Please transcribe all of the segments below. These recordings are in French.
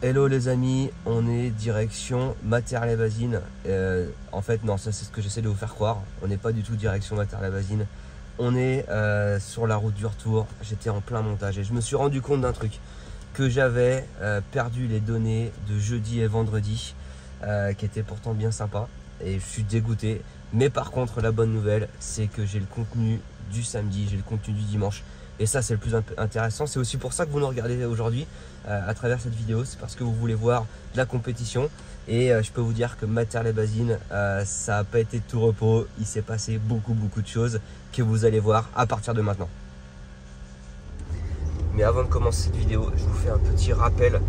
Hello les amis, on est direction Mater-les-Basines. En fait non, ça c'est ce que j'essaie de vous faire croire. On n'est pas du tout direction Mater-les-Basines. On est sur la route du retour. J'étais en plein montage et je me suis rendu compte d'un truc. Que j'avais perdu les données de jeudi et vendredi qui étaient pourtant bien sympas. Et je suis dégoûté. Mais par contre la bonne nouvelle c'est que j'ai le contenu du samedi, j'ai le contenu du dimanche. Et ça c'est le plus intéressant, c'est aussi pour ça que vous nous regardez aujourd'hui à travers cette vidéo. C'est parce que vous voulez voir de la compétition. Et je peux vous dire que Mater-les-Basines, ça n'a pas été de tout repos. Il s'est passé beaucoup de choses que vous allez voir à partir de maintenant. Mais avant de commencer cette vidéo, je vous fais un petit rappel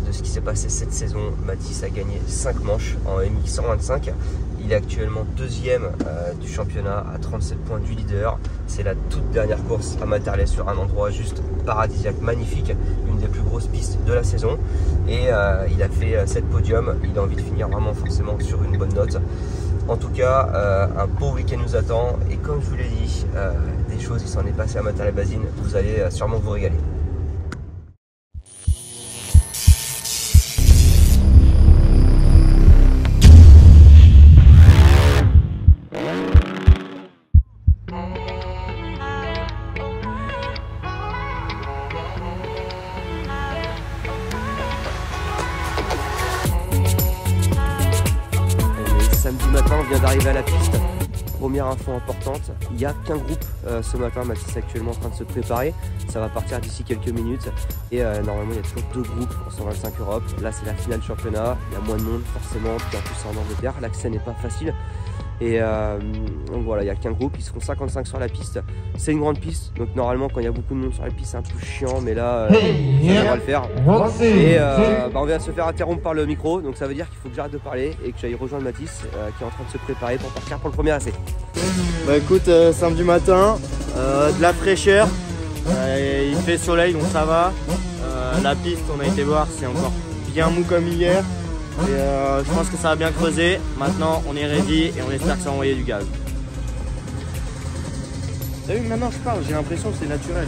de ce qui s'est passé cette saison. Mathis a gagné 5 manches en MX 125. Il est actuellement deuxième du championnat à 37 points du leader. C'est la toute dernière course à Mater-les sur un endroit juste paradisiaque, magnifique, une des plus grosses pistes de la saison. Et il a fait 7 podiums. Il a envie de finir vraiment forcément sur une bonne note. En tout cas, un beau week-end nous attend. Et comme je vous l'ai dit, des choses qui s'en est passé à Mater-les-Basines, vous allez sûrement vous régaler. Samedi matin, on vient d'arriver à la piste. Première info importante, il n'y a qu'un groupe ce matin. Mathis est actuellement en train de se préparer. Ça va partir d'ici quelques minutes. Et normalement, il y a toujours 2 groupes en 125 Europe. Là, c'est la finale championnat. Il y a moins de monde forcément. Puis en plus, c'est en Angleterre. L'accès n'est pas facile. Et donc voilà, il n'y a qu'un groupe. Ils seront 55 sur la piste. C'est une grande piste. Donc normalement, quand il y a beaucoup de monde sur la piste, c'est un peu chiant. Mais là, ça devrait le faire. Et on va se faire interrompre par le micro. Donc ça veut dire qu'il faut que j'arrête de parler et que j'aille rejoindre Mathis qui est en train de se préparer pour partir pour le premier essai. Bah écoute, samedi matin, de la fraîcheur. Il fait soleil donc ça va. La piste, on a été voir, c'est encore bien mou comme hier. Et je pense que ça va bien creuser. Maintenant on est ready et on espère que ça va envoyer du gaz. T'as vu, maintenant je parle, j'ai l'impression que c'est naturel.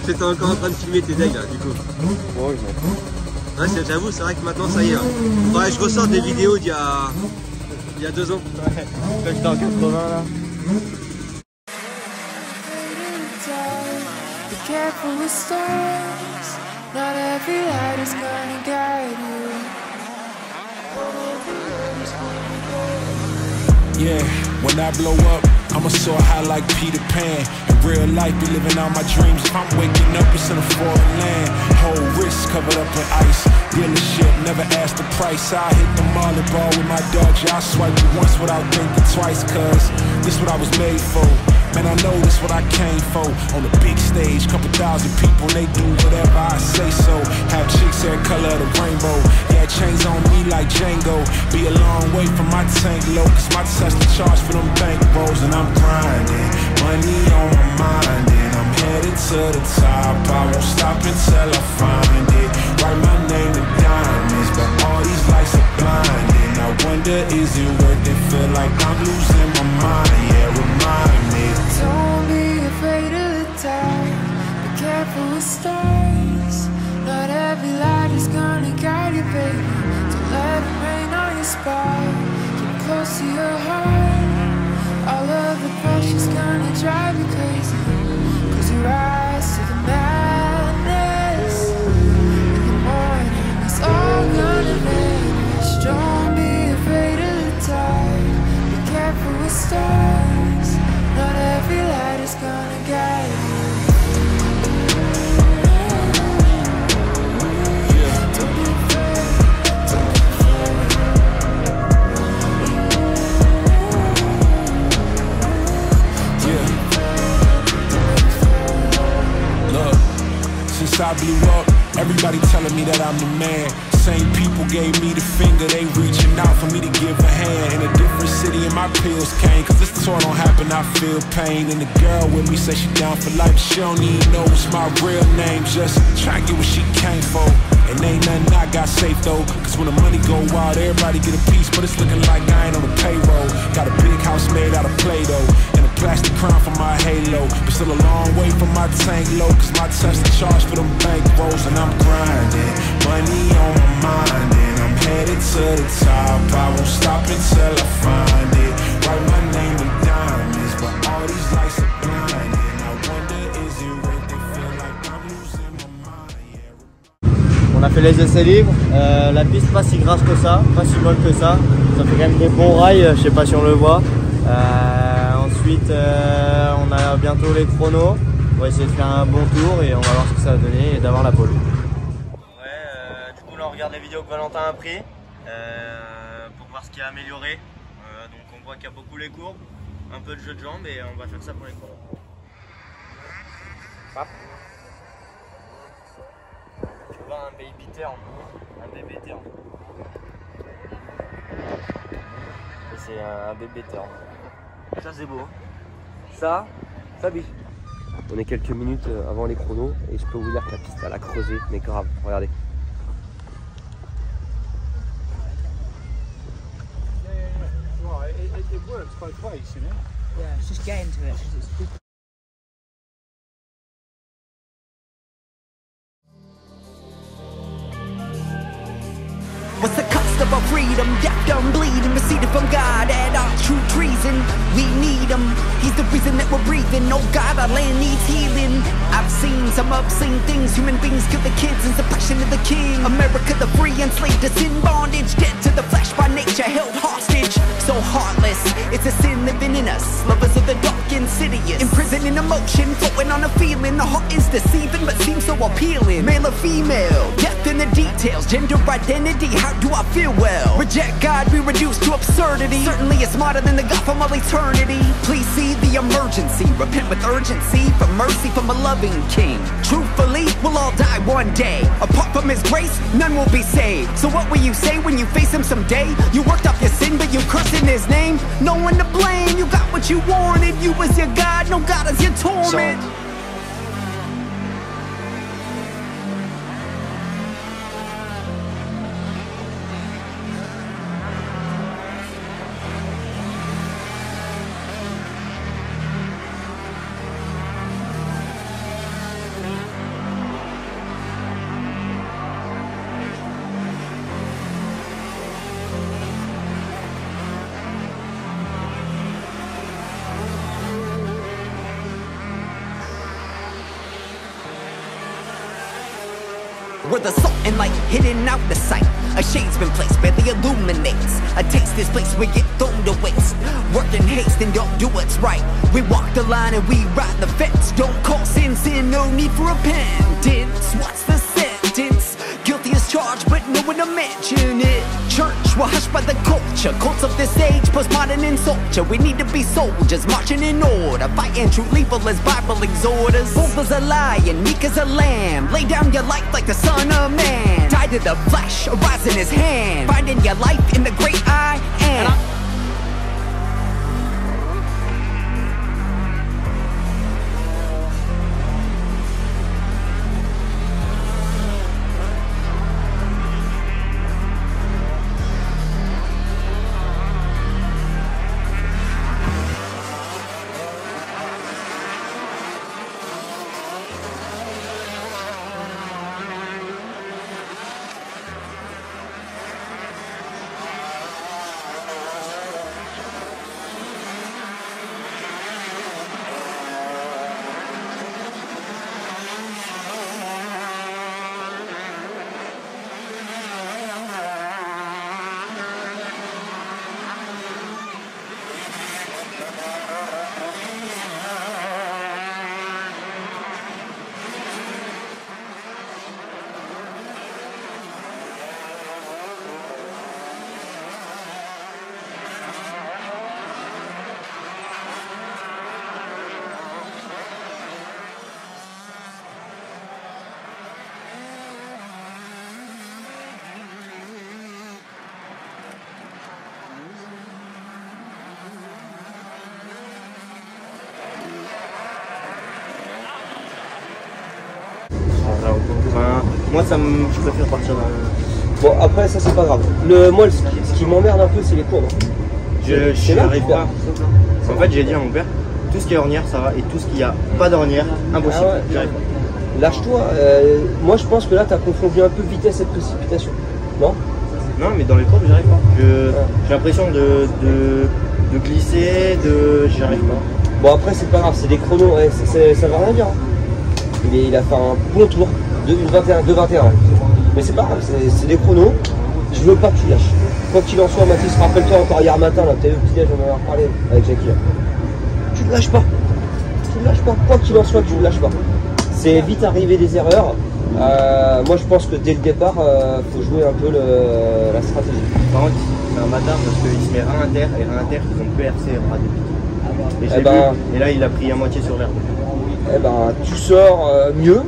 J'étais encore en train de filmer tes decks là du coup. Oh, je m'en fous. Ouais, j'avoue, c'est vrai que maintenant ça y est. Faudrait que je ressorte des vidéos d'il y a 2 ans. Ouais, quand j'étais en 80 là. Not every light is gonna guide you. Yeah, when I blow up, I'ma soar high like Peter Pan. In real life, be living out my dreams. If I'm waking up, it's in a foreign land. Whole wrist covered up in ice. Dealership, never asked the price. I hit the molly ball with my dog. I swipe it once without thinking twice, cause this what I was made for. Man, I know this what I came for. On the big stage, couple thousand people, they do whatever I say so. Have chicks hair color of the rainbow. Yeah, chains on me like Django. Be a long way from my tank low, cause my Tesla charge for them bank rolls. And I'm grinding, money on my mind, and I'm headed to the top. I won't stop until I find it. Write my name in diamonds, but all these lights are blinding. I wonder, is it worth it? Feel like I'm losing my mind. Yeah, remind me. Don't be afraid of the dark. Be careful with stars. Not every light is gonna guide you, baby. Don't let it rain on your spot. Keep close to your heart. All of the pressure's gonna drive you crazy. Cause you rise to the madness. In the morning it's all gonna vanish. Don't be afraid of the dark. Be careful with stars. Not every light is gonna guide you. Don't be afraid, don't be afraid. Yeah. Look, since I blew up, everybody telling me that I'm the man. Same people gave me the finger, they reaching out for me to give a hand. In a different city and my pills came, cause this tour don't happen, I feel pain. And the girl with me say she down for life, she don't even know it's my real name. Just try to get what she came for. And ain't nothing I got safe though, cause when the money go wild, everybody get a piece. But it's looking like I ain't on the payroll. Got a big house made out of Play-Doh, and a plastic crown for my halo. But still a long way from my tank low, cause my Tesla charge for them bank rolls. And I'm grinding, On a fait les essais libres, la piste pas si grasse que ça, pas si molle que ça. Ça fait quand même des bons rails, je sais pas si on le voit. Ensuite, on a bientôt les chronos. On va essayer de faire un bon tour et on va voir ce que ça va donner et d'avoir la pole. Ouais, du coup là on regarde les vidéos que Valentin a pris pour voir ce qui a amélioré. Donc on voit qu'il y a beaucoup les courbes, un peu de jeu de jambes et on va faire ça pour les chronos. Hop. Tu vois un baby turn, un bébé turn. C'est un bébé turn. Ça c'est beau. Ça biche. On est quelques minutes avant les chronos et je peux vous dire que la piste elle a creusé, mais grave, regardez. Well, it works both ways, you know? Yeah, it's just getting to it. 'Cause it's What's the cost of our freedom? Death, dumb, bleeding, receded from God at our true treason. We need him, he's the reason that we're breathing. Oh God, our land needs healing. I've seen some obscene things, human beings kill the kids in suppression of the king. America the free, enslaved us in bondage, dead to the flesh by nature, held hostage. So heartless, it's a sin living in us. Lovers of the dark, insidious, imprisoned in emotion, floating on a feeling. The heart is deceiving but seems so appealing. Male or female, death in the details, gender identity, how do I feel? Well, reject God, we reduce to absurdity. Certainly it's smarter than the God from all eternity. Please see the emergency, repent with urgency for mercy from a loving king. Truthfully, we'll all die one day. Apart from his grace, none will be saved. So what will you say when you face him someday? You worked off your sin, but you cursed in his name. No one to blame, you got what you wanted. You was your God, no God is your torment. Where the salt and light hidden out the sight. A shade's been placed, barely illuminates. A taste this place we get thrown to waste. Work in haste and don't do what's right. We walk the line and we ride the fence. Don't call sin sin, no need for repentance. What's the sentence? Guilty as charged, but no one to mention it. Church, we're hushed by the culture. Cults of this age, postmodern and soldier. We need to be soldiers, marching in order. Fighting true evil as Bible exhort us. Bold as a lion, meek as a lamb. Lay down your life like the Son of Man. Die to the flesh, arise in his hand. Finding your life in the great I am. Moi, je préfère partir dans Bon, après, ça c'est pas grave. Moi, ce qui m'emmerde un peu, c'est les courbes. Je n'arrive pas. En fait, j'ai dit à mon père, tout ce qui est ornière, ça va, et tout ce qui a pas d'ornière, impossible. Ah ouais. J'arrive pas. Lâche-toi. Moi, je pense que là, tu as confondu un peu vitesse et précipitation. Non? Non, mais dans les courbes, j'arrive pas. J'ai l'impression de glisser, j'y arrive pas. Bon, après, c'est pas grave, c'est des chronos, ouais, ça va rien dire. Hein. Il a fait un bon tour, 2,21. Mais c'est pas grave, c'est des chronos. Je veux pas que tu lâches. Quoi qu'il en soit, Mathis, rappelle-toi encore hier matin, là, t'as eu le petit déj, on en a reparlé avec Jackie. Tu ne lâches pas. Tu ne lâches pas. Quoi qu'il en soit, tu ne lâches pas. C'est vite arrivé des erreurs. Moi, je pense que dès le départ, faut jouer un peu la stratégie. Par contre, c'est un bâtard parce qu'il se met rein inter et rein inter, ils ont PRC ras de et, et là, il a pris à moitié sur l'herbe. Eh ben, tu sors mieux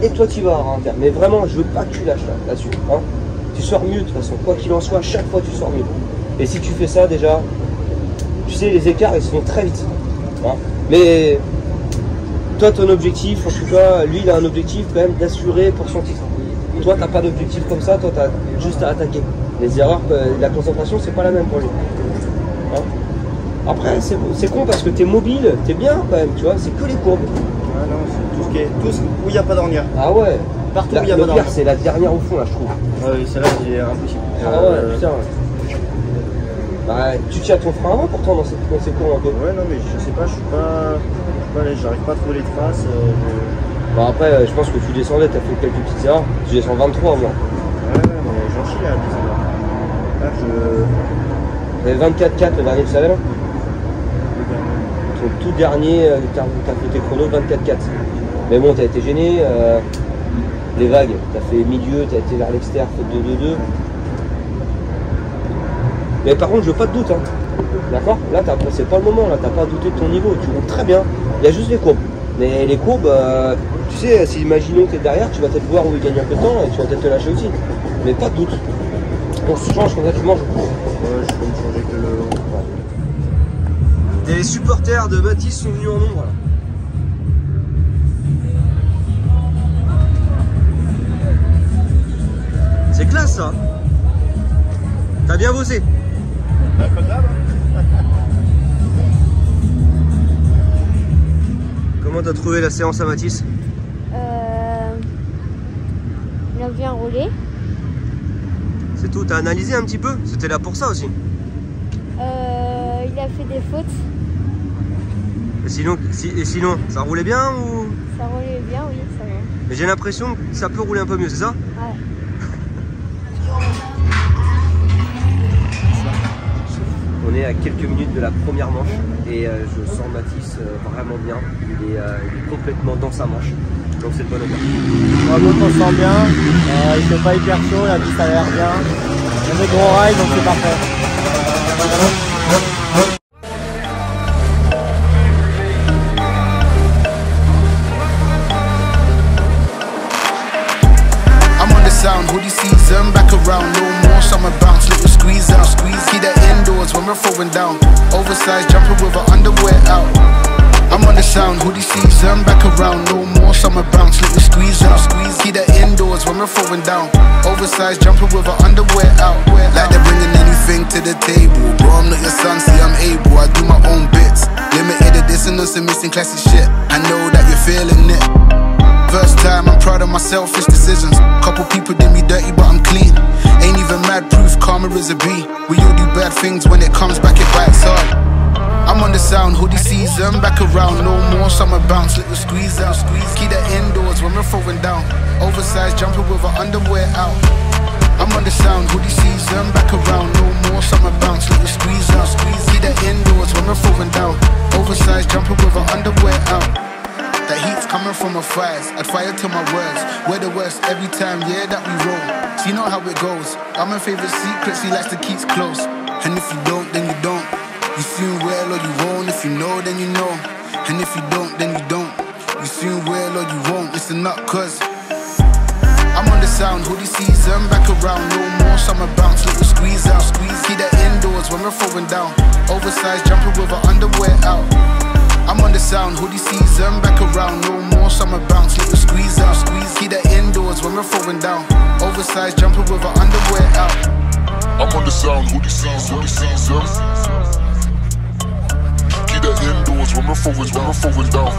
et toi, tu vas à rein inter. Mais vraiment, je veux pas que tu lâches là-dessus. Hein. Tu sors mieux de toute façon. Quoi qu'il en soit, chaque fois, tu sors mieux. Et si tu fais ça, déjà, tu sais, les écarts, ils se font très vite. Hein. Mais toi, ton objectif, en tout cas, lui, il a un objectif quand même d'assurer pour son titre. Toi, t'as pas d'objectif comme ça, toi, t'as juste à attaquer. Les erreurs, la concentration, c'est pas la même pour lui. Hein. Après, c'est con parce que t'es mobile, t'es bien quand même, tu vois, c'est que les courbes. Ah non, c'est tout ce qui est, où il n'y a pas d'ornière. Ah ouais. Partout où il y a pas d'ornière. C'est la dernière au fond, là, je trouve. Ah oui, celle-là, c'est impossible. Ah ouais, putain. Bah, tu tiens ton frein avant pourtant dans ces cours un peu. Ouais, non, mais je sais pas, je suis pas j'arrive pas à trouver les traces. Bon, après, je pense que tu descendais, t'as fait quelques petites erreurs. Tu descends 23 moi. Ouais, mais j'en chie à 10 heures. Là, T'avais 24-4 le dernier, tu savais là? Ton tout dernier, t'as fait tes chronos 24-4. Mais bon, t'as été gêné. Les vagues, t'as fait milieu, t'as été vers l'extérieur, fait 2-2-2. Mais par contre, je veux pas de doute. Hein. D'accord? Là, c'est pas le moment, là, t'as pas à douter de ton niveau. Tu roules très bien. Il y a juste les courbes. Mais les courbes, tu sais, si imaginons que t'es derrière, tu vas peut-être voir où il gagne un peu de temps et tu vas peut-être te lâcher aussi. Mais pas de doute. On se change comme ça, tu manges. Ouais, je peux me changer que le. Des supporters de Mathis sont venus en nombre là. C'est classe ça. T'as bien bossé. Comment t'as trouvé la séance à Mathis? Il a bien roulé. C'est tout, t'as analysé un petit peu? C'était là pour ça aussi. Il a fait des fautes. Et sinon, ça roulait bien ou? Ça roulait bien, oui, ça va. Mais j'ai l'impression que ça peut rouler un peu mieux, c'est ça? Ouais. On est à quelques minutes de la première manche et je sens Mathis vraiment bien. Il est complètement dans sa manche. Donc c'est de bonne humeur. On se sent bien. Il fait pas hyper chaud, la piste a l'air bien. Il y a des gros rails, donc c'est parfait. Sound, hoodie season, back around, no more summer bounce, little squeeze out, see the indoors when we're throwing down, oversized jumper with our underwear out. I'm on the sound, hoodie season, back around, no more summer bounce, little squeeze out, see the indoors when we're throwing down, oversized jumper with our underwear out. Like they're bringing anything to the table, bro, I'm not your son, see I'm able, I do my own bits, limited edition of some missing classic shit, I know that you're feeling it. First time, I'm proud of my selfish decisions. Couple people did me dirty, but I'm clean. Ain't even mad proof, karma is a B. We all do bad things, when it comes back, it bites hard. I'm on the sound, hoodie season, back around, no more summer bounce, little squeeze out, keep that indoors when we're throwing down. Oversized jumper with our underwear out. I'm on the sound, hoodie season, back around, no more summer bounce, little squeeze out, keep that indoors when we're throwing down. Oversized jumper with our underwear out. That heat's coming from my thighs, I'd fire to my words. We're the worst every time, yeah, that we roll. So you know how it goes. I'm my favorite secrets, he likes to keep close. And if you don't, then you don't. You soon will or you won't. If you know, then you know. And if you don't, then you don't. You soon will or you won't. Listen up, cause I'm on the sound, hoodie season, back around, no more summer bounce, little squeeze out, keep that indoors when we're throwing down. Oversized jumper with our underwear out. I'm on the sound, hoodie season, back around, no more summer bounce, little squeeze out, keep that indoors when we're throwing down. Oversized jumper with our underwear out. I'm on the sound, hoodie season, keep that indoors when we're throwing down.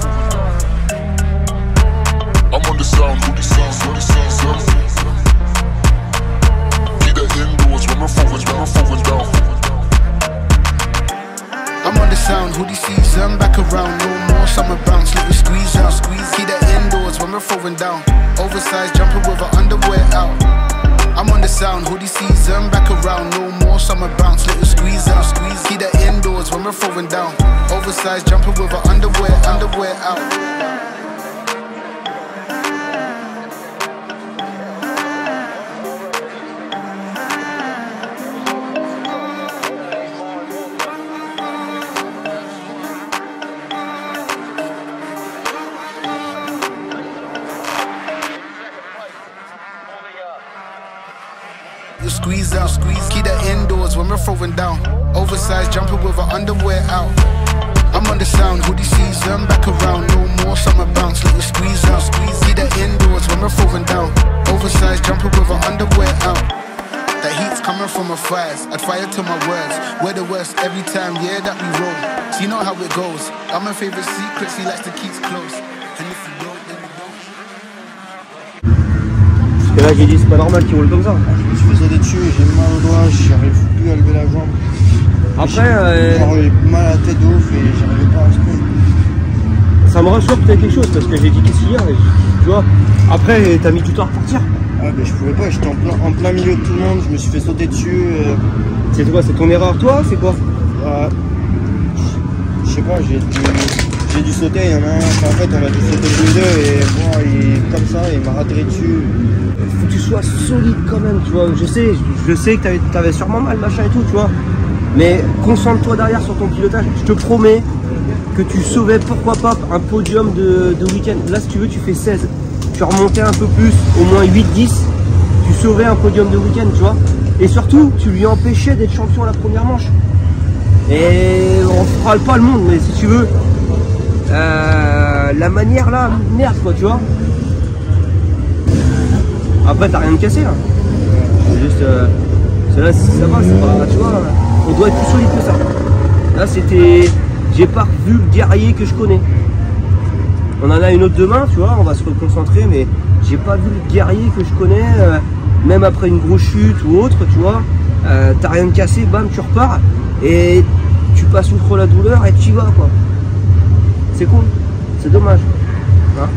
I'm on the sound, hoodie season, keep that indoors when we're throwing down. I'm on the sound, hoodie season, back around, no more summer bounce, little squeeze out, keep that indoors when we're throwing down. Oversized jumper with our underwear throwing down. Oversized jumper with her underwear out. You squeeze out, keep that indoors when we're throwing down. Oversized jumper with her underwear out. I'm on the sound, hoodie season, back around. No more summer bounce, let you squeeze out. Keep that indoors when we're throwing down. Oversized jumper with her underwear out. That heat's coming from my thighs, I'd fire to my words. We're the worst every time, yeah, that we roll. So you know how it goes. I'm my favorite secrets, he likes to keep close. And if you don't, then you don't. Et là j'ai dit c'est pas normal qu'il roule comme ça. Je me suis fait sauter dessus et j'ai mal au doigt, j'arrive plus à lever la jambe. Après j'ai mal à la tête de ouf et j'arrivais pas à respirer. Ça me rassure que t'as quelque chose parce que j'ai dit qu'est-ce qu'il y a, tu vois. Après t'as mis du temps à repartir. Ouais mais je pouvais pas, j'étais en plein milieu de tout le monde, je me suis fait sauter dessus. C'est quoi, c'est ton erreur toi, c'est quoi? Je sais pas, j'ai dû sauter, il y en a un, en fait on a dû sauter tous les deux et moi il comme ça, il m'a raté dessus. Faut que tu sois solide quand même, tu vois. Je sais que t'avais sûrement mal, machin et tout, tu vois. Mais concentre-toi derrière sur ton pilotage. Je te promets que tu sauvais, pourquoi pas, un podium de week-end. Là, si tu veux, tu fais 16. Tu remontais un peu plus, au moins 8-10. Tu sauvais un podium de week-end, tu vois. Et surtout, tu lui empêchais d'être champion à la première manche. Et on fera pas le monde, mais si tu veux, la manière là, merde quoi, tu vois. Après t'as rien de cassé là. C'est juste là ça va, c'est pas, tu vois, on doit être plus solide que ça. Là c'était, j'ai pas vu le guerrier que je connais. On en a une autre demain, tu vois, on va se reconcentrer, mais j'ai pas vu le guerrier que je connais, même après une grosse chute ou autre, tu vois. T'as rien de cassé, bam, tu repars et tu passes outre la douleur et tu y vas quoi. C'est cool, c'est dommage. Hein,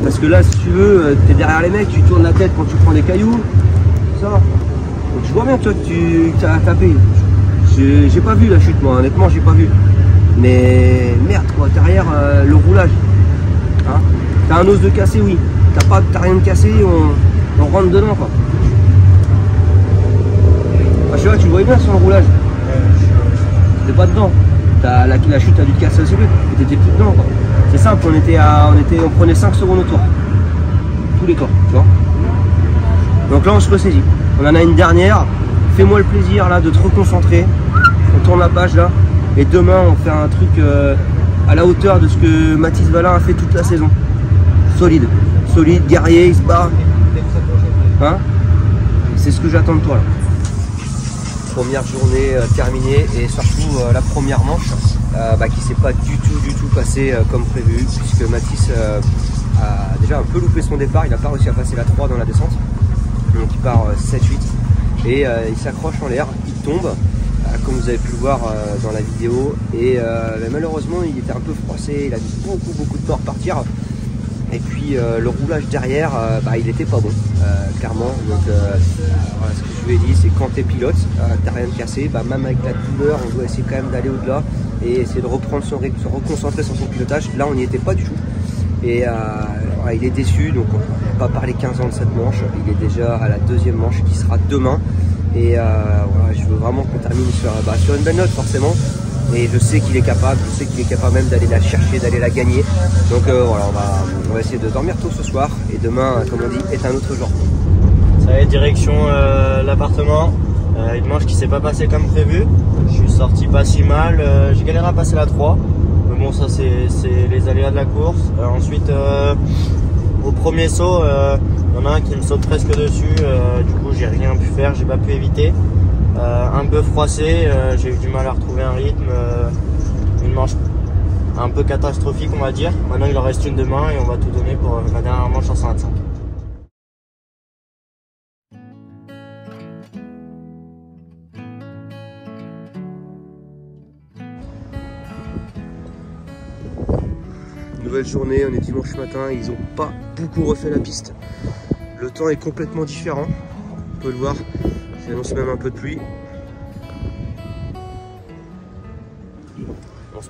parce que là si tu veux, t'es derrière les mecs, tu tournes la tête quand tu prends des cailloux, ça va. Donc je vois bien toi que tu as tapé. J'ai pas vu la chute moi, honnêtement j'ai pas vu. Mais merde quoi, derrière le roulage. Hein, t'as un os de cassé, oui. T'as rien de cassé, on rentre dedans quoi. Ah, je sais pas, tu le voyais bien sur le roulage. T'étais pas dedans. La chute a dû te casser aussi, mais t'étais plus dedans quoi. C'est simple, on prenait 5 secondes au tour. Tous les tours, tu vois. Donc là on se ressaisit. On en a une dernière. Fais-moi le plaisir là de te reconcentrer. On tourne la page là. Et demain on fait un truc à la hauteur de ce que Mathis Valin a fait toute la saison. Solide. Solide, guerrier, il se bat. Hein? C'est ce que j'attends de toi là. Première journée terminée et surtout la première manche qui s'est pas du tout passée comme prévu, puisque Mathis a déjà un peu loupé son départ, il n'a pas réussi à passer la 3 dans la descente, donc il part 7-8 et il s'accroche en l'air, il tombe comme vous avez pu le voir dans la vidéo et malheureusement il était un peu froissé, il a mis beaucoup de temps à repartir. Et puis le roulage derrière, il était pas bon, clairement. Donc voilà, ce que je lui ai dit, c'est quand t'es pilote, t'as rien de cassé, même avec la douleur, on doit essayer quand même d'aller au-delà et essayer de reprendre se reconcentrer sur son pilotage. Là, on n'y était pas du tout. Et voilà, il est déçu, donc on va pas parler 15 ans de cette manche. Il est déjà à la deuxième manche qui sera demain. Et voilà, je veux vraiment qu'on termine sur une belle note forcément. Et je sais qu'il est capable, même d'aller la chercher, d'aller la gagner. Donc voilà, on va essayer de dormir tôt ce soir. Et demain, comme on dit, est un autre jour. Ça y est, direction l'appartement. Une manche qui s'est pas passée comme prévu. Je suis sorti pas si mal. J'ai galéré à passer la 3. Mais bon, ça c'est les aléas de la course. Ensuite, au premier saut, il y en a un qui me saute presque dessus. Du coup, j'ai rien pu faire, j'ai pas pu éviter. Un peu froissé, j'ai eu du mal à retrouver un rythme, une manche un peu catastrophique on va dire. Maintenant il en reste une demain et on va tout donner pour la dernière manche en 125. Nouvelle journée, on est dimanche matin, ils n'ont pas beaucoup refait la piste. Le temps est complètement différent, on peut le voir. C'est annoncé même un peu de pluie.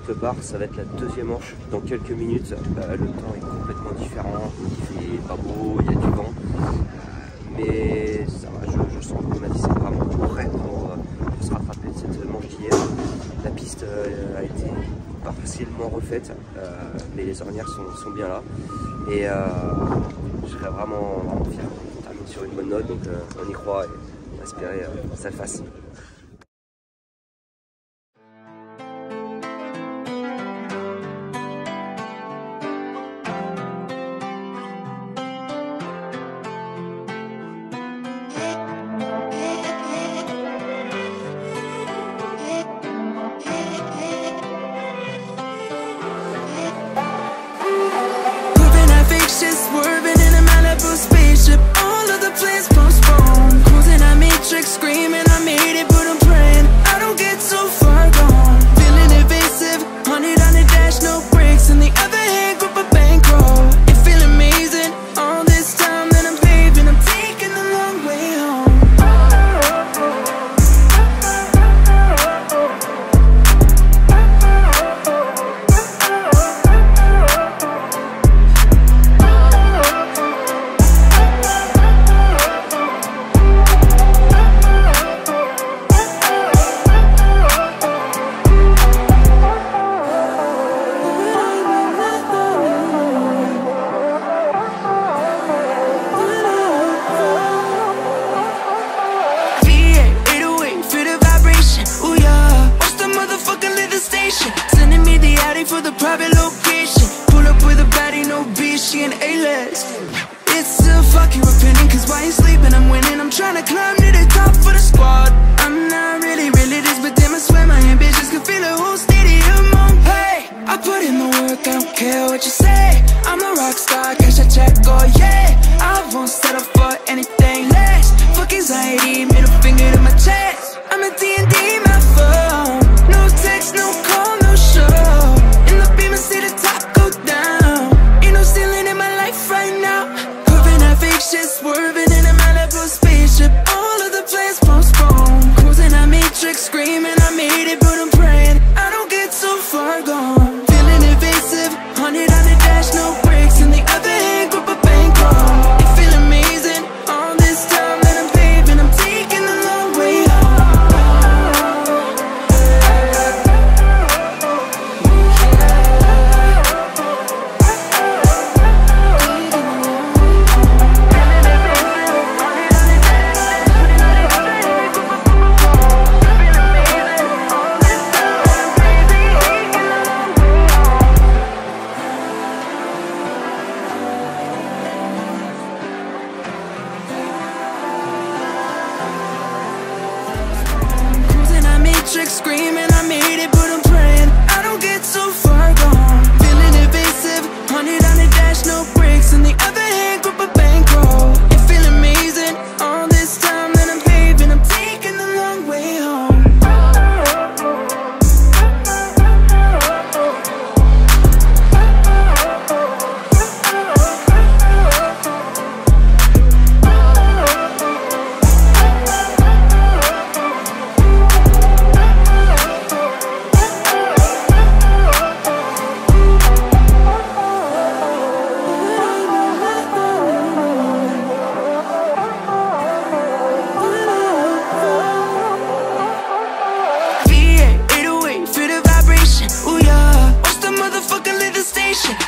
quelque part, ça va être la deuxième manche. Dans quelques minutes, le temps est complètement différent. Il fait pas beau, il y a du vent. Mais ça va, je sens que Matisse est vraiment prêt pour se rattraper de cette manche d'hier. La piste a été partiellement refaite, mais les ornières sont bien là. Et je serais vraiment fier. On termine sur une bonne note, donc on y croit et on va espérer que ça le fasse. Swerving in a Malibu spaceship, all of the plans postponed. Cruising at Matrix, screaming I made it, but I'm praying I don't get so far gone. Feeling evasive, 100 on the dash, no brakes. In the other hand, grip a bankroll. It feel amazing, all this time that I'm paving, I'm taking the long way home. Sending me the Audi for the private location. Pull up with a baddie, no beef, she an A-list. It's still fuck your opinion, cause while you sleeping I'm winning. I'm trying to climb to the top for the squad. I'm not really this, but damn I swear my ambitions can fill a whole stadium on. Hey, I put in the work, I don't care what you say. I'm a rock star, cash a check, oh yeah. I won't settle for anything less. Fuck anxiety, middle finger to my chest. I'm a D&D, my phone. No text, no call, no show. In the beam and see the top go down. Ain't no ceiling in my life right now. Proving that fake shit, swerving in a Malibu spaceship. All of the plans postponed. Cruising at Matrix, screaming I made it, but I'm praying I don't get so far gone. Feeling evasive, 100 on the dash, no brakes. In the other hand, grip a bankroll. It feel amazing, all this time that I'm paving, I'm taking the long way home. Screaming I made it, but I'm praying I don't get so far gone. Feeling evasive, 100 on the dash, no brakes. In the other hand, grip a bankroll. It feel amazing, all this time that I'm paving, I'm taking the long way home.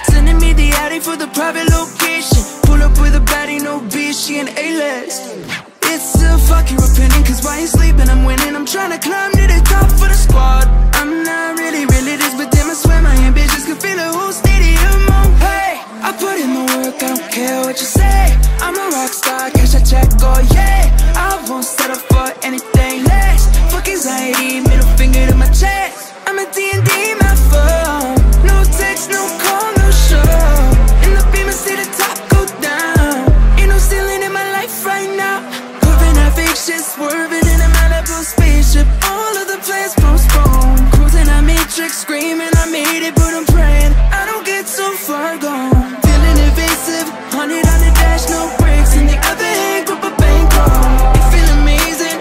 Sending me the Audi for the private location. Pull up with a baddie, no beef, she an A-list. It's still fuck your opinion, cause while you sleeping I'm winning. I'm trying to climb to the top for the squad. I'm not really this, but damn I swear my ambitions can fill a whole stadium on. Hey, I put in the work, I don't care what you say. I'm a rock star, cash a check, oh yeah. I won't settle for anything less. Fuck anxiety, middle finger to my chest. I'm a D&D, my phone. No text, no call, no show. In the beam and see the top go down. Ain't no ceiling in my life right now. Proving that fake shit, swerving in a Malibu spaceship. All of the plans postponed. Cruising at Matrix, screaming I made it, but I'm praying I don't get so far gone. Feeling evasive, 100 on the dash, no brakes. In the other hand, grip a bankroll. It feel amazing.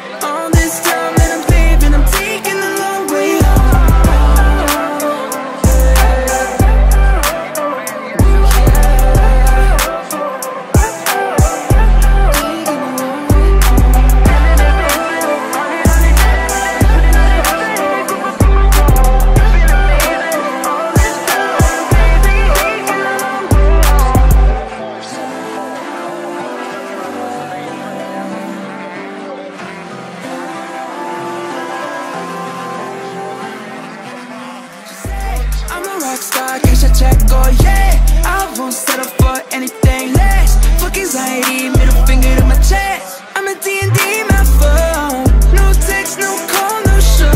score, yeah. I won't settle for anything less. Fuck anxiety, middle finger to my chest. I'm a D&D, my phone. No text, no call, no show.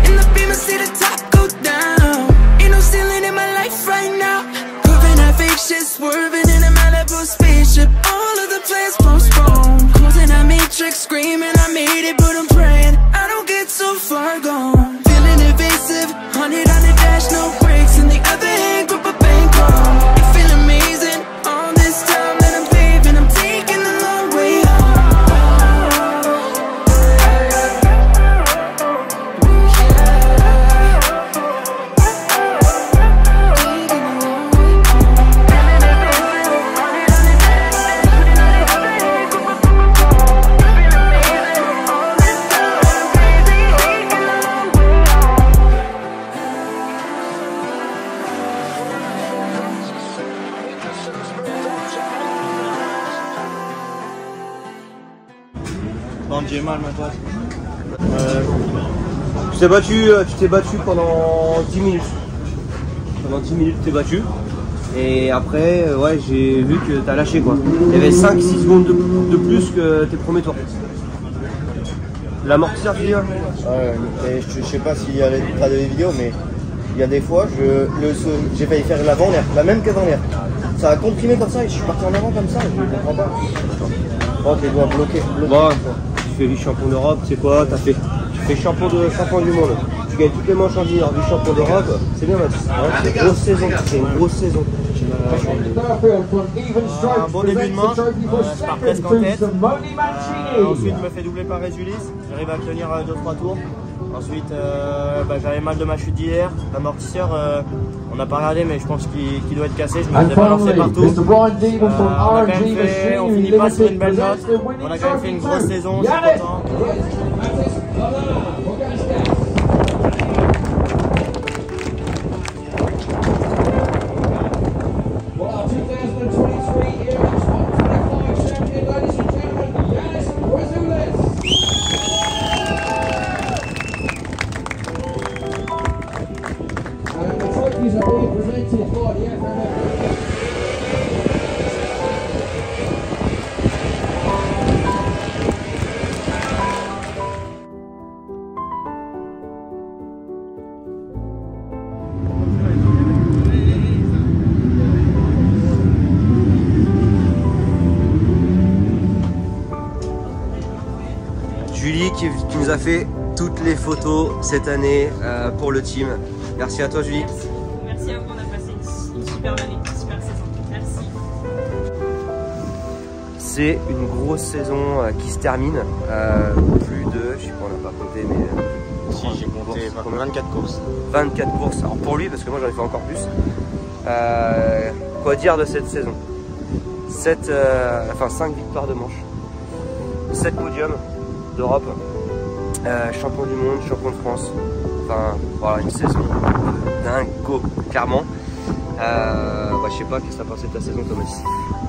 In the beam, I see the top go down. Ain't no ceiling in my life right now. Proving that fake shit, swerving in a Malibu spaceship. All of the plans postponed. Closing that matrix, screaming I made it, but I'm praying I don't get so far gone. Feeling evasive, 100 on the dash, no brakes. In the other hand, grip a bankroll. You feel amazing, all this time that I'm saving, I'm taking the long way home. J'ai mal ma pote. Tu t'es battu pendant 10 minutes. Pendant 10 minutes, tu t'es battu. Et après, ouais, j'ai vu que tu as lâché quoi. Il y avait 5-6 secondes de plus que tes premiers tours. L'amortisseur, tu dis hein? Ouais, je sais pas s'il y a des vidéos, mais il y a des fois, j'ai failli faire l'avant l'air, la même qu'avant l'air. Ça a comprimé comme ça et je suis parti en avant comme ça, je ne comprends pas. Oh, tes doigts bloqués. Bon, tu fais champion d'Europe, c'est quoi? Tu fais champion du monde. Tu gagnes toutes les manches en junior du champion d'Europe, c'est bien Mathis. C'est une grosse saison, c'est une grosse saison. Un bon début de manche, je pars presque en tête. Ensuite, je me fais doubler par Résulis, j'arrive à tenir 2-3 tours. Ensuite, j'avais mal de ma chute d'hier. L'amortisseur, on n'a pas regardé, mais je pense qu'il doit être cassé. Je me faisais balancer partout. On finit pas sur une belle note. On a quand même fait une grosse saison, je suis content. Julie qui nous a fait toutes les photos cette année pour le team. Merci à toi Julie. Merci à vous, on a passé une super année, une super saison. Merci. C'est une grosse saison qui se termine. Plus de, je sais pas, on n'a pas compté, mais... Si, j'ai compté 24 courses. 24 courses, alors pour lui, parce que moi j'en ai fait encore plus. Quoi dire de cette saison? 5 victoires de manche, 7 podiums d'Europe, champion du monde, champion de France. Enfin, voilà, une saison dingo, clairement. Je sais pas, qu'est-ce que t'as pensé de ta saison, Thomas?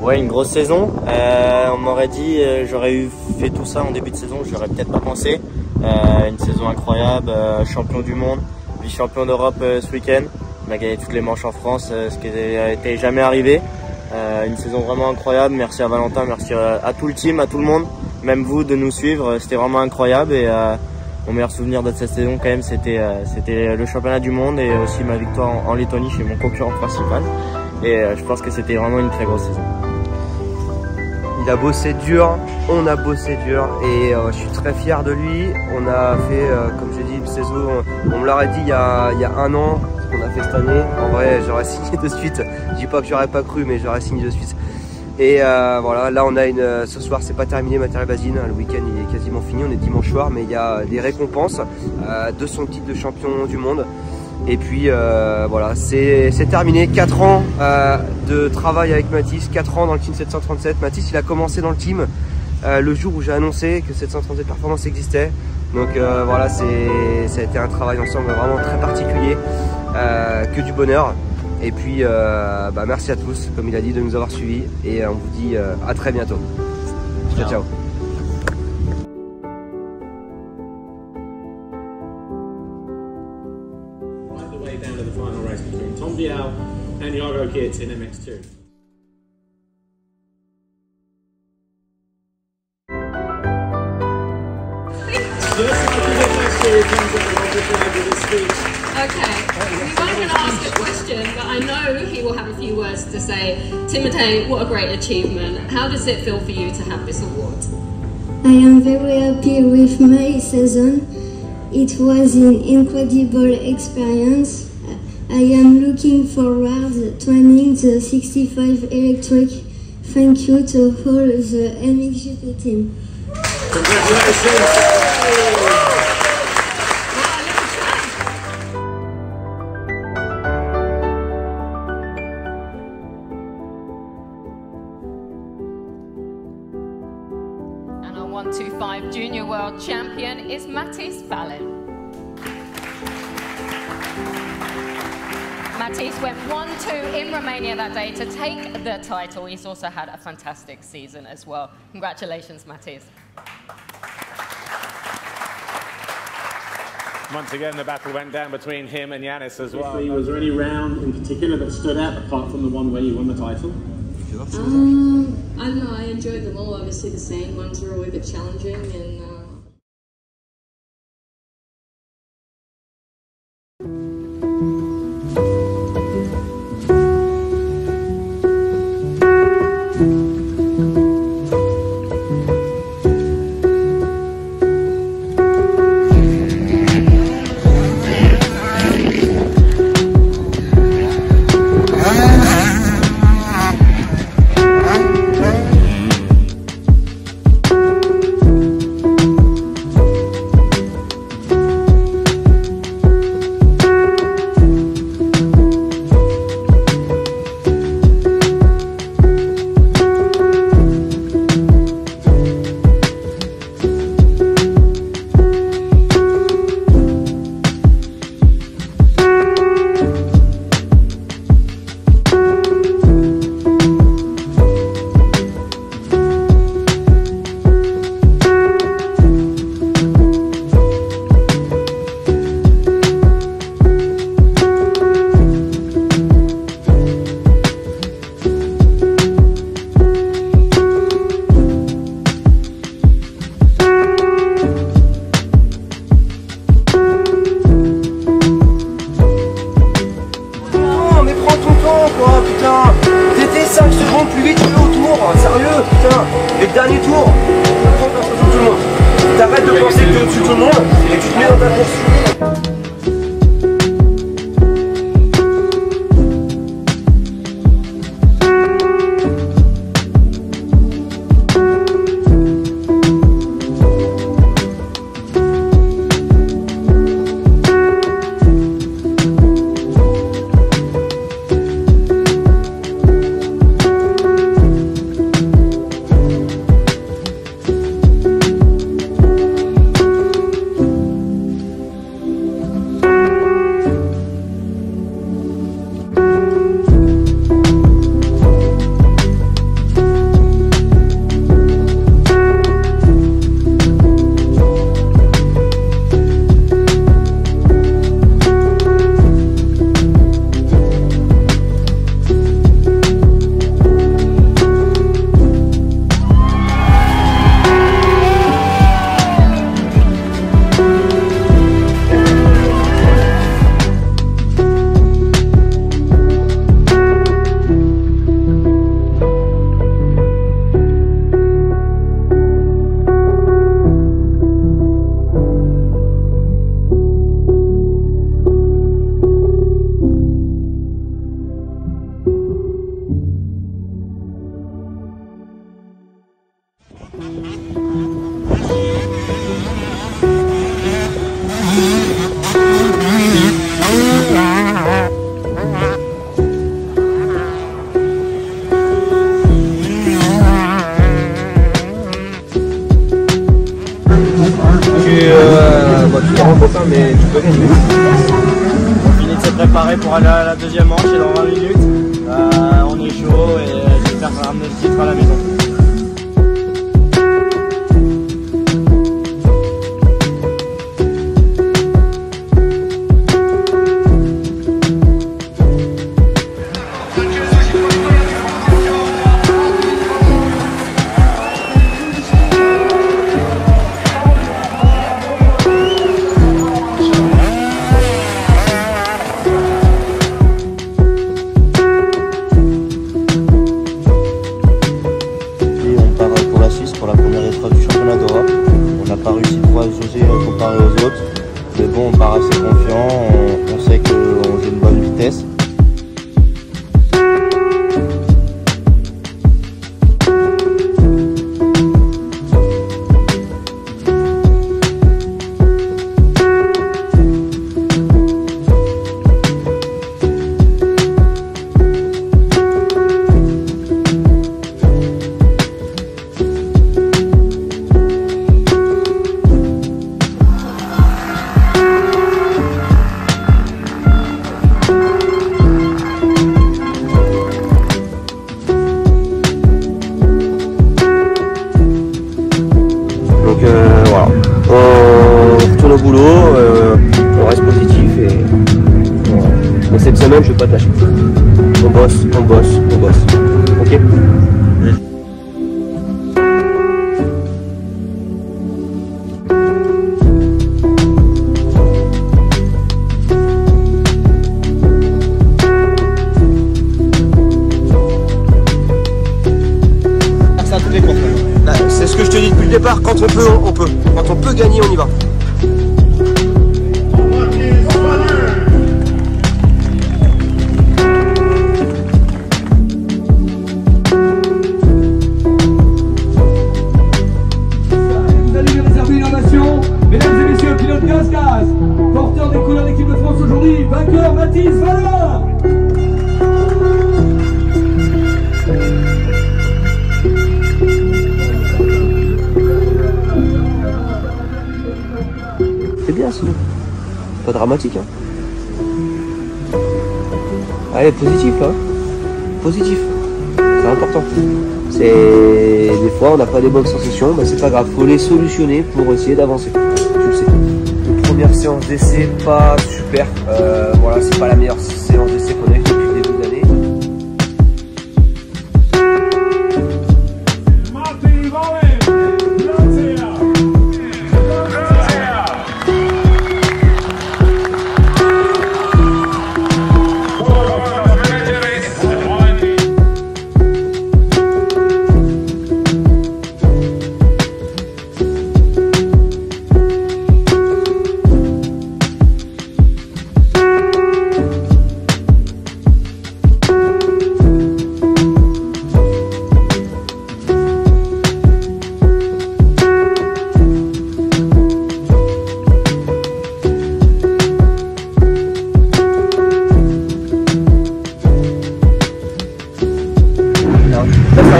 Ouais, une grosse saison. On m'aurait dit, j'aurais fait tout ça en début de saison, je l'aurais peut-être pas pensé. Une saison incroyable, champion du monde, vice-champion d'Europe ce week-end. On a gagné toutes les manches en France, ce qui n'était jamais arrivé. Une saison vraiment incroyable. Merci à Valentin, merci à tout le team, à tout le monde, même vous de nous suivre. C'était vraiment incroyable et mon meilleur souvenir de cette saison quand même c'était le championnat du monde et aussi ma victoire en Lettonie chez mon concurrent principal. Et je pense que c'était vraiment une très grosse saison. Il a bossé dur, on a bossé dur et je suis très fier de lui. On a fait, comme j'ai dit, une saison, on me l'aurait dit il y a un an, ce qu'on a fait cette année. En vrai, j'aurais signé de suite. Je dis pas que j'aurais pas cru, mais j'aurais signé de suite. Et voilà, là on a ce soir c'est pas terminé Matériel Basine, le week-end il est quasiment fini, on est dimanche soir, mais il y a des récompenses de son titre de champion du monde. Et puis voilà, c'est terminé, 4 ans de travail avec Mathis, 4 ans dans le team 737. Mathis il a commencé dans le team le jour où j'ai annoncé que 737 Performance existait. Donc voilà, ça a été un travail ensemble vraiment très particulier, que du bonheur. Et puis merci à tous, comme il a dit, de nous avoir suivis et on vous dit à très bientôt. Ciao ciao. Ninjago kids in MX2. Okay, we weren't going to ask a question, but I know he will have a few words to say. Timothée, what a great achievement. How does it feel for you to have this award? I am very happy with my season. It was an incredible experience. I am looking forward to training the 65 Electric. Thank you to all the MXGP team. Congratulations! And our 125 Junior World Champion is Matthijs Valin. Matthijs went 1-2 in Romania that day to take the title. He's also had a fantastic season as well. Congratulations, Matthijs. Once again, the battle went down between him and Yanis as well. Was there any round in particular that stood out apart from the one where you won the title? I don't know, I enjoyed them all. Obviously the same ones were always a bit challenging and T'étais 5 secondes plus vite que au tour, sérieux, putain. Et le dernier tour, tu prends tout le monde. T'arrêtes de penser que t'es au-dessus de tout le monde et tu te mets dans ta course. Tu te rends compte, hein, mais tu peux gagner. On finit de se préparer pour aller à la deuxième manche et dans 20 minutes. On est chaud et j'espère ramener le titre à la maison. bon, on part assez confiant, on sait qu'on a une bonne vitesse. Voilà, on retourne au boulot, on reste positif et voilà. Mais cette semaine je vais pas te lâcher. On bosse, on bosse, on bosse. Ok. C'est ce que je te dis depuis le départ, quand on peut, on peut. Quand on peut gagner, on y va. Vous allez les réserver une ovation. Mesdames et messieurs, pilote gaz, porteur des couleurs d'équipe de France aujourd'hui, vainqueur Mathis Valeur. C'est bien sinon. Pas dramatique hein. Allez, positif là. Positif. C'est important. Des fois on n'a pas des bonnes sensations, mais c'est pas grave, faut les solutionner pour essayer d'avancer. Tu le sais. Une première séance d'essai pas super. Voilà, c'est pas la meilleure séance d'essai qu'on a eu depuis le début de l'année.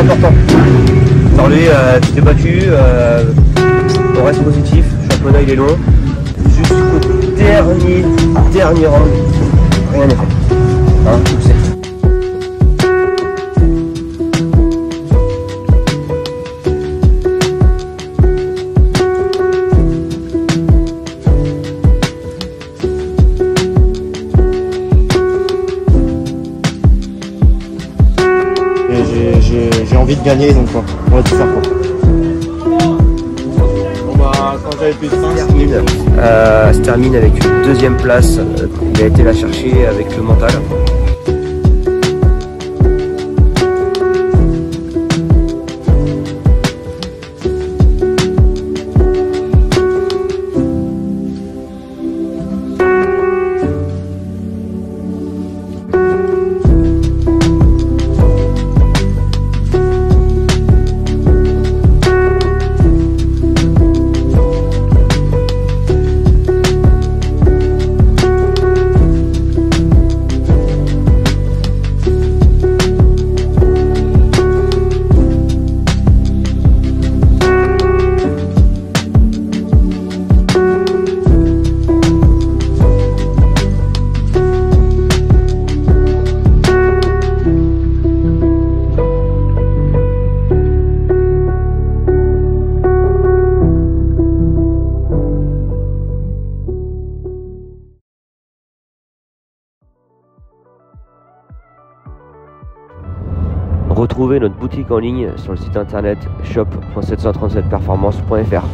C'est important. Par lui, tu t'es battu, on reste positif, le championnat il est long. Jusqu'au dernier round, rien n'est fait. Hein, tu le sais. J'ai envie de gagner, donc on va tout faire pour. Bon bah, quand j'avais plus de faim, se termine avec une deuxième place. Il a été la chercher avec le mental. Retrouvez notre boutique en ligne sur le site internet shop.737performance.fr.